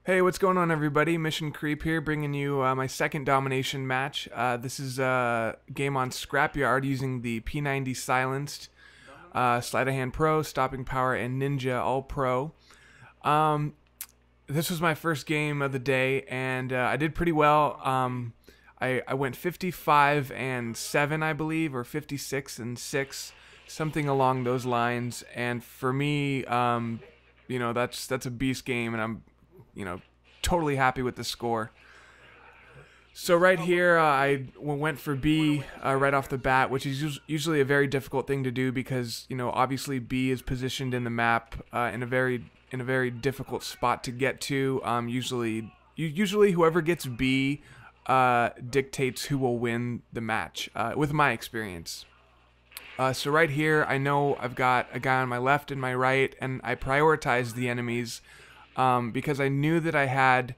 Hey, what's going on, everybody? Mission Creep here, bringing you my second domination match. This is a game on Scrapyard using the P90 silenced, sleight of hand pro, stopping power, and ninja all pro. This was my first game of the day, and I did pretty well. I went 55 and 7, I believe, or 56 and 6, something along those lines. And for me, that's a beast game, and I'm totally happy with the score. So right here, I went for B right off the bat, which is usually a very difficult thing to do because, obviously B is positioned in the map in a very difficult spot to get to. Usually whoever gets B dictates who will win the match, with my experience. So right here, I know I've got a guy on my left and my right, and I prioritize the enemies because I knew that I had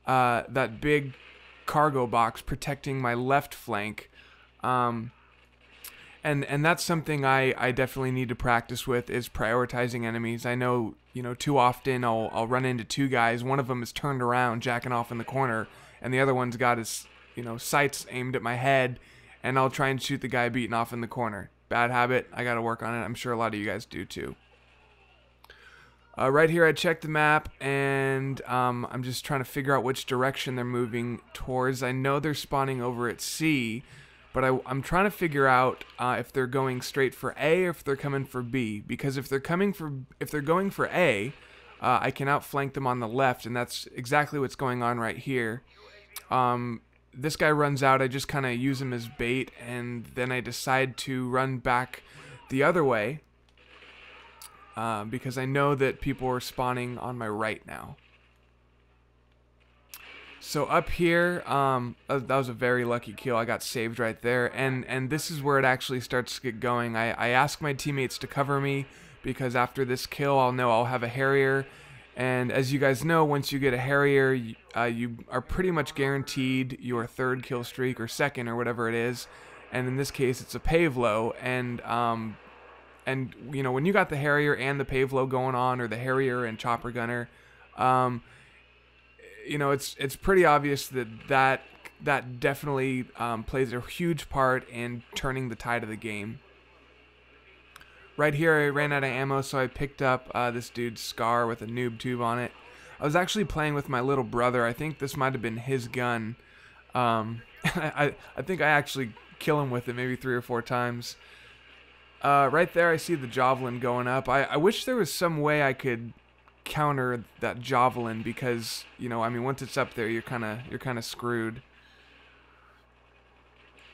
that big cargo box protecting my left flank, and that's something I definitely need to practice with, is prioritizing enemies. I know too often I'll run into two guys. One of them is turned around jacking off in the corner, and the other one's got his sights aimed at my head, and I'll try and shoot the guy beating off in the corner. Bad habit. I got to work on it. I'm sure a lot of you guys do too. Right here, I checked the map, and I'm just trying to figure out which direction they're moving towards. I know they're spawning over at C, but I'm trying to figure out if they're going straight for A or if they're coming for B. Because if they're going for A, I can outflank them on the left, and that's exactly what's going on right here. This guy runs out. I just kind of use him as bait, and then I decide to run back the other way. Because I know that people are spawning on my right now. So up here, that was a very lucky kill. I got saved right there, and this is where it actually starts to get going. I ask my teammates to cover me, because after this kill, I'll know I'll have a Harrier, and as you guys know, once you get a Harrier, you are pretty much guaranteed your third kill streak, or second, or whatever it is, and in this case, it's a Pave Low, and when you got the Harrier and the Pave Low going on, or the Harrier and Chopper Gunner, it's pretty obvious that definitely plays a huge part in turning the tide of the game. Right here, I ran out of ammo, so I picked up this dude's Scar with a noob tube on it. I was actually playing with my little brother. I think this might have been his gun. I think I actually kill him with it maybe 3 or 4 times. Right there, I see the javelin going up. I wish there was some way I could counter that javelin, because once it's up there, you're kind of screwed.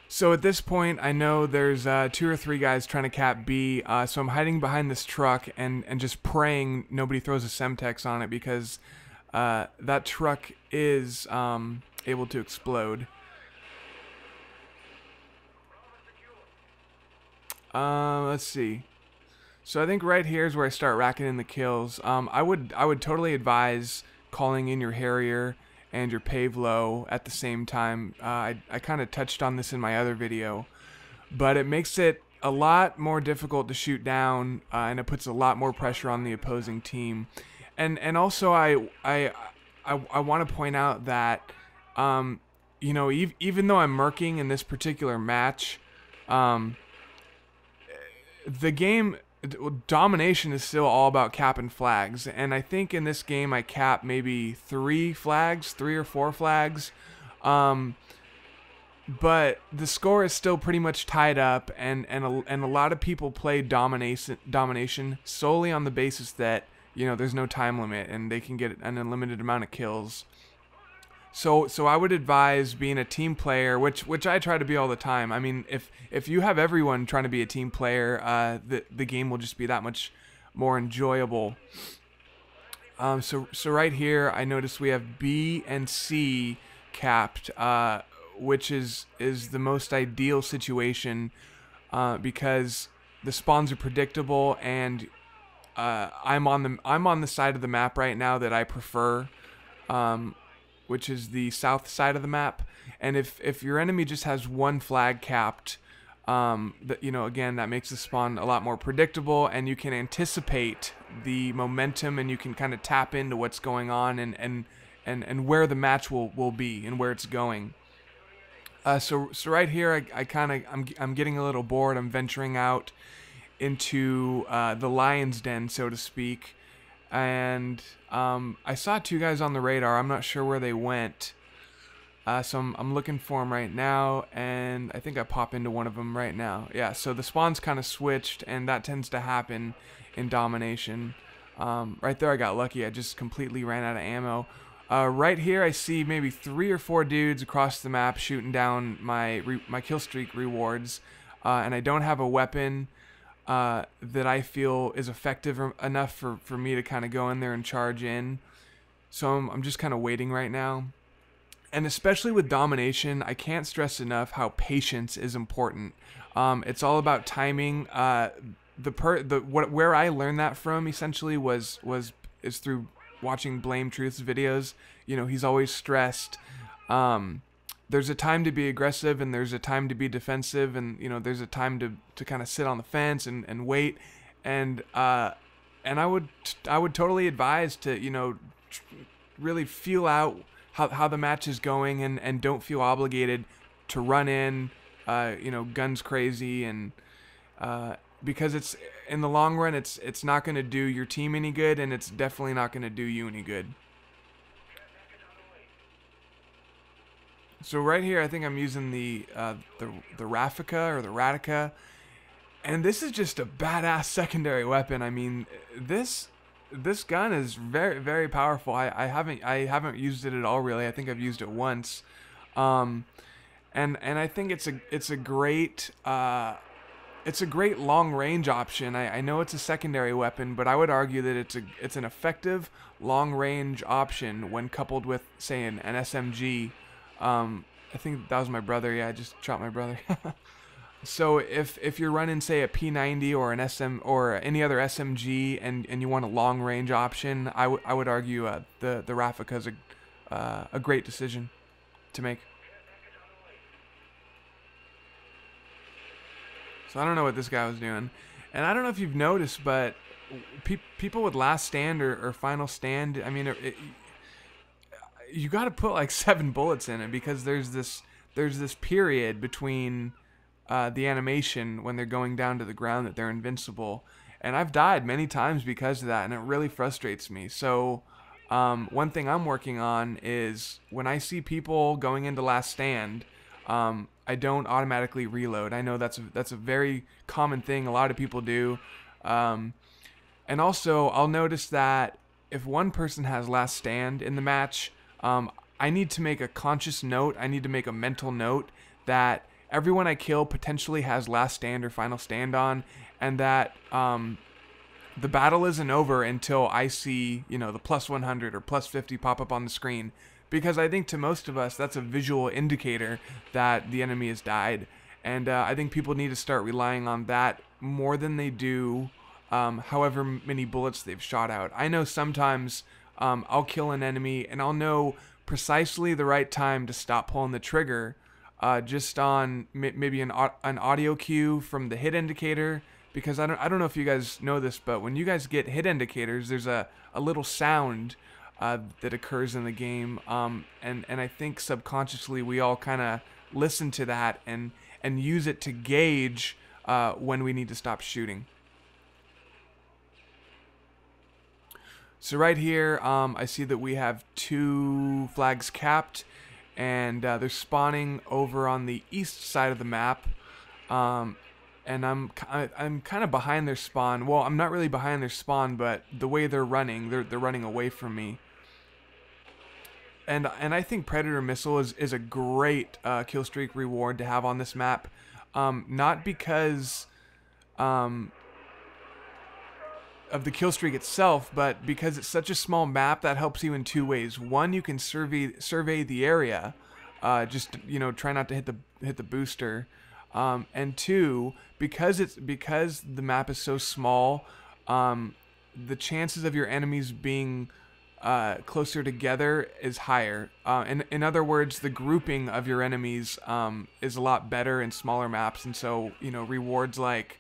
So at this point, I know there's 2 or 3 guys trying to cap B. So I'm hiding behind this truck and just praying nobody throws a Semtex on it, because that truck is able to explode. Let's see. So I think right here is where I start racking in the kills. I would totally advise calling in your Harrier and your Pave Low at the same time. I kind of touched on this in my other video, but it makes it a lot more difficult to shoot down, and it puts a lot more pressure on the opposing team. And also I want to point out that even though I'm murking in this particular match, the game domination is still all about capping flags, and I think in this game I cap maybe 3 or 4 flags, but the score is still pretty much tied up, and a lot of people play domination solely on the basis that there's no time limit and they can get an unlimited amount of kills. So I would advise being a team player, which I try to be all the time. I mean, if you have everyone trying to be a team player, the game will just be that much more enjoyable. So right here, I notice we have B and C capped, which is the most ideal situation, because the spawns are predictable, and I'm on the side of the map right now that I prefer. Which is the south side of the map, and if your enemy just has 1 flag capped, again, that makes the spawn a lot more predictable, and you can anticipate the momentum, and you can kind of tap into what's going on, and and where the match will be and where it's going. So right here, I'm getting a little bored. I'm venturing out into the lion's den, so to speak, and I saw two guys on the radar. I'm not sure where they went, so I'm looking for them right now, and I think I pop into one of them right now. Yeah, so the spawn's kind of switched, and that tends to happen in Domination. Right there, I got lucky. I just completely ran out of ammo. Right here, I see maybe 3 or 4 dudes across the map shooting down my kill streak rewards, and I don't have a weapon that I feel is effective enough for me to kind of go in there and charge in. So I'm just kind of waiting right now. And especially with Domination, I can't stress enough how patience is important. It's all about timing. Where I learned that from essentially is through watching Blame Truth's videos. You know, he's always stressed. There's a time to be aggressive and there's a time to be defensive, and you know, there's a time to kind of sit on the fence and wait. And I would totally advise to, you know, really feel out how the match is going, and don't feel obligated to run in, you know, guns crazy, and because it's in the long run, it's not going to do your team any good, and it's definitely not going to do you any good. So right here, I think I'm using the Raffica or the Radica, and this is just a badass secondary weapon. I mean, this gun is very, very powerful. I haven't used it at all, really. I think I've used it once, and I think it's a great long range option. I know it's a secondary weapon, but I would argue that it's an effective long range option when coupled with, say, an SMG. I think that was my brother. Yeah, I just shot my brother. So if you're running, say, a P90 or an SM or any other SMG, and you want a long range option, I would argue the Raffica is a great decision to make. So I don't know what this guy was doing, and I don't know if you've noticed, but people with last stand or final stand, I mean, you got to put like 7 bullets in it, because there's this period between the animation when they're going down to the ground that they're invincible, and I've died many times because of that, and it really frustrates me. So one thing I'm working on is when I see people going into last stand, I don't automatically reload. I know that's a very common thing a lot of people do, and also I'll notice that if one person has last stand in the match, I need to make a conscious note, I need to make a mental note that everyone I kill potentially has last stand or final stand on, and that the battle isn't over until I see, you know, the +100 or +50 pop up on the screen, because I think to most of us that's a visual indicator that the enemy has died, and I think people need to start relying on that more than they do however many bullets they've shot out. I know sometimes I'll kill an enemy and I'll know precisely the right time to stop pulling the trigger, just on maybe an audio cue from the hit indicator, because I don't know if you guys know this, but when you guys get hit indicators, there's a little sound that occurs in the game, and I think subconsciously we all kind of listen to that and use it to gauge when we need to stop shooting. So right here, I see that we have 2 flags capped, and they're spawning over on the east side of the map, and I'm kind of behind their spawn. Well, I'm not really behind their spawn, but the way they're running away from me. And I think Predator Missile is a great kill streak reward to have on this map, not because of the kill streak itself, but because it's such a small map that helps you in 2 ways. One, you can survey the area, just, you know, try not to hit the booster, and 2, because the map is so small, the chances of your enemies being closer together is higher. In other words, the grouping of your enemies is a lot better in smaller maps, and so, you know, rewards like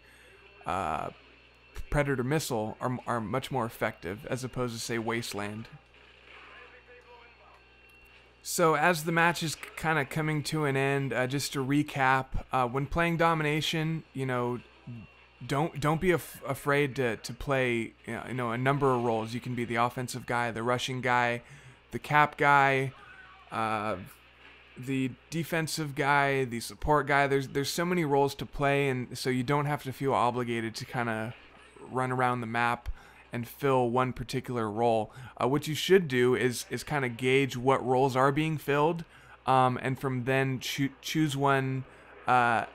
Predator Missile are much more effective as opposed to, say, Wasteland. So as the match is kind of coming to an end, just to recap, when playing Domination, don't be afraid to play a number of roles. You can be the offensive guy, the rushing guy, the cap guy, the defensive guy, the support guy. There's so many roles to play, and so you don't have to feel obligated to kind of run around the map and fill one particular role. What you should do is kind of gauge what roles are being filled, and from then choose one that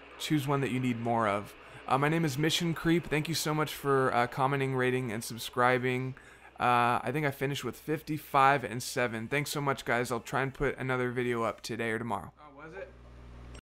you need more of. My name is Mission Creep. Thank you so much for commenting, rating, and subscribing. I think I finished with 55 and 7. Thanks so much, guys. I'll try and put another video up today or tomorrow. Oh, was it?